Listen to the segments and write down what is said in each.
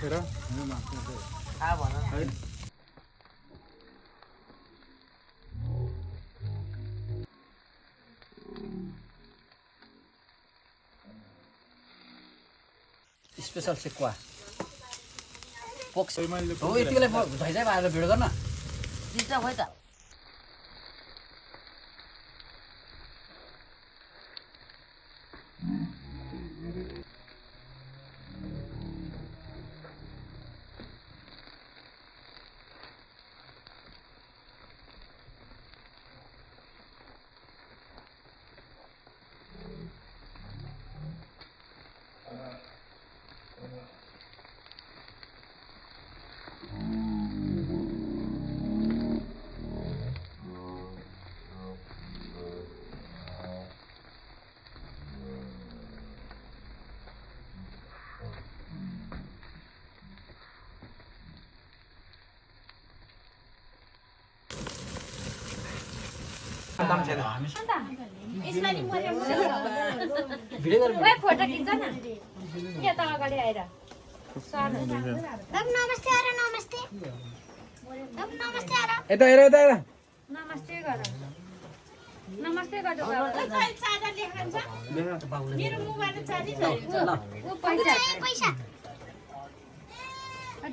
मासेर special sekuwa pox हो यतिलाई भइसक्यो आएर भिडियो गर्न चिजा भयो त फोटो खिच्छ न यता अगाडि आएर नमस्ते आएर नमस्ते नमस्ते आएर यता हेर यता हेर नमस्ते गर नमस्ते गर मेरो मोबाइल चार्ज छैन पैसा पैसा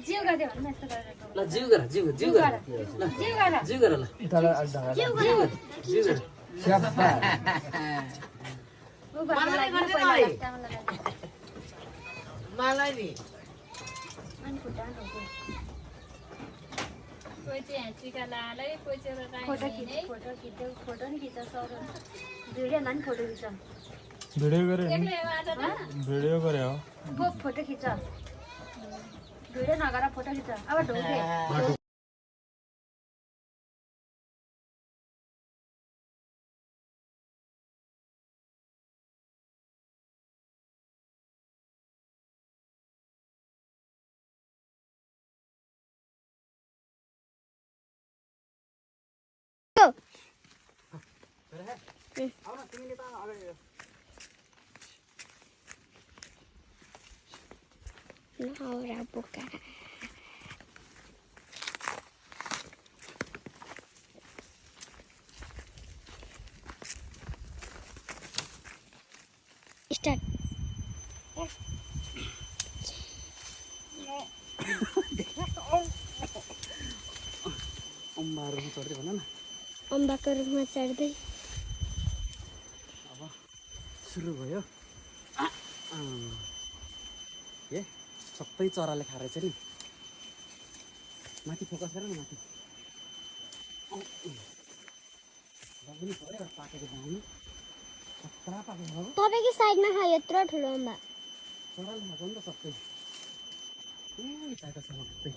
जिउ गर्दै भन्नु यस्तो गरेर ल जिउ गर जिउ जिउ गर ल जिउ गर जिउ गर ल जिउ गर जिउ गर मलाई नि फोटो नि खिच्छ सर भिडियो नि फोटो खिच्छ भिडियो गरे हो फोटो खिच्छ भिडियो नगर फोटो खिच्छ अब ढोके Ahora boca. Start. अम्बाहरु चढ्दै भन न अम्बाको रुखमा चढ्दै अब सुरु भयो ए सबै चराले खारेछ नि माथि फोकस गर न माथि पनि पऱ्यो पाकेको बनाउनु कत्रा पाकेको हो तपाईको साइडमा खा यत्रो ठुलो अम्बा चराले खाएको नि त सबै यता छ सबै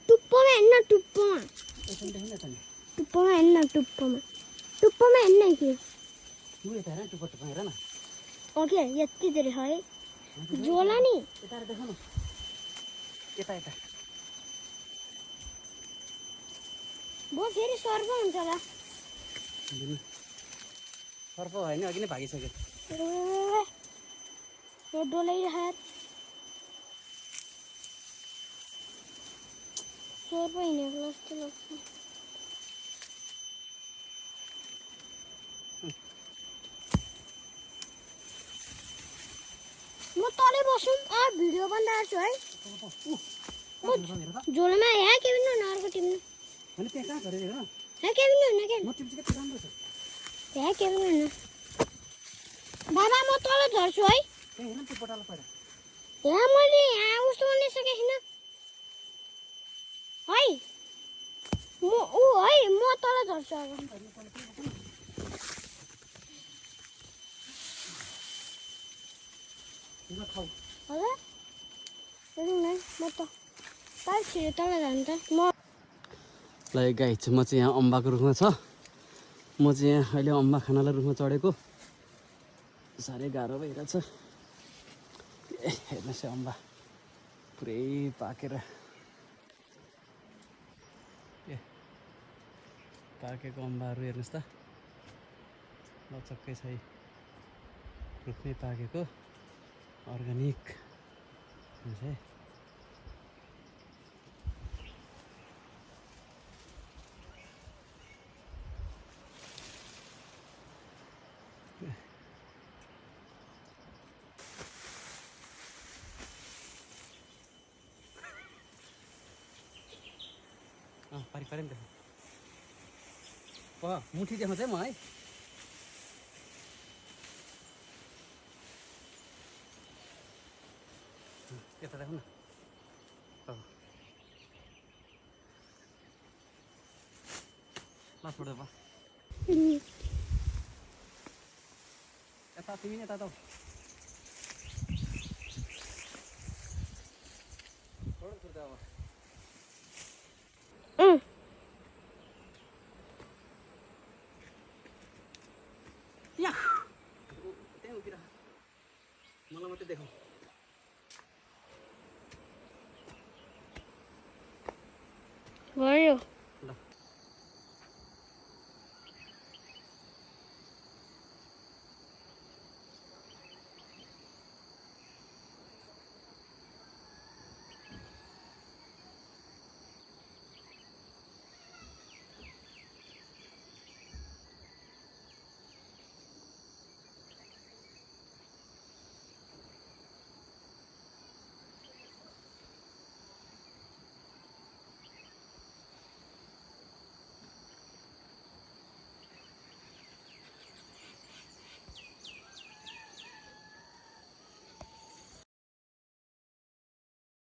टुप्पोमा हेर्न टुप्पोमा एकछिन देखिन त नि टुप्पोमा हेर्न टुप्पोमा हेर्न कि तु यता हेर टुप्पो टुप्पो हेर न ओके यति धेरै है जोला नि यता देख न यता यता बो फेरि सर्व हुन्छ होला सर्प होइन अघि नै भागिसक्यो यो डोलाइरहेको सर्व हिँडेको जस्तो लाग्छ म तलै बसौँ भिडियो बनाइरहेको छु है झोलमा यहाँ के पनि अर्को टिप्नु अनि त्यहाँ कहाँ गरेर हेर यहाँ के पनि हुन्न के म टिप्छु कति राम्रो छ यहाँ के पनि हुन्न बाबा म तल झर्छु है त्यहाँ हेर न त्यो बटालो पहिला यहाँ मैले यहाँ उस्तो गर्ने सकेको छैन है म तल झर्छु अब होला हेरौँ न म त ताल छिरे तल जानु त म ल गाइस म चाहिँ यहाँ अम्बाको रुखमा छ म चाहिँ यहाँ अहिले अम्बा खानालाई रुखमा चढेको साह्रै गाह्रो भइरहेछ हेर्नुहोस् अम्बा पुरै पाकेर पाकेको अम्बाहरू हेर्नुहोस् त लचक्कै छ रुखमै पाकेको अर्ग्यानिक है पारि पारि नि देखो मुठी देखाउँछ है म है यता देखौँ न ल छोड बा यता तिमी नि यता त छोड छोड अब या त्यहाँ उतिर मलाई मात्रै देखाऊ भयो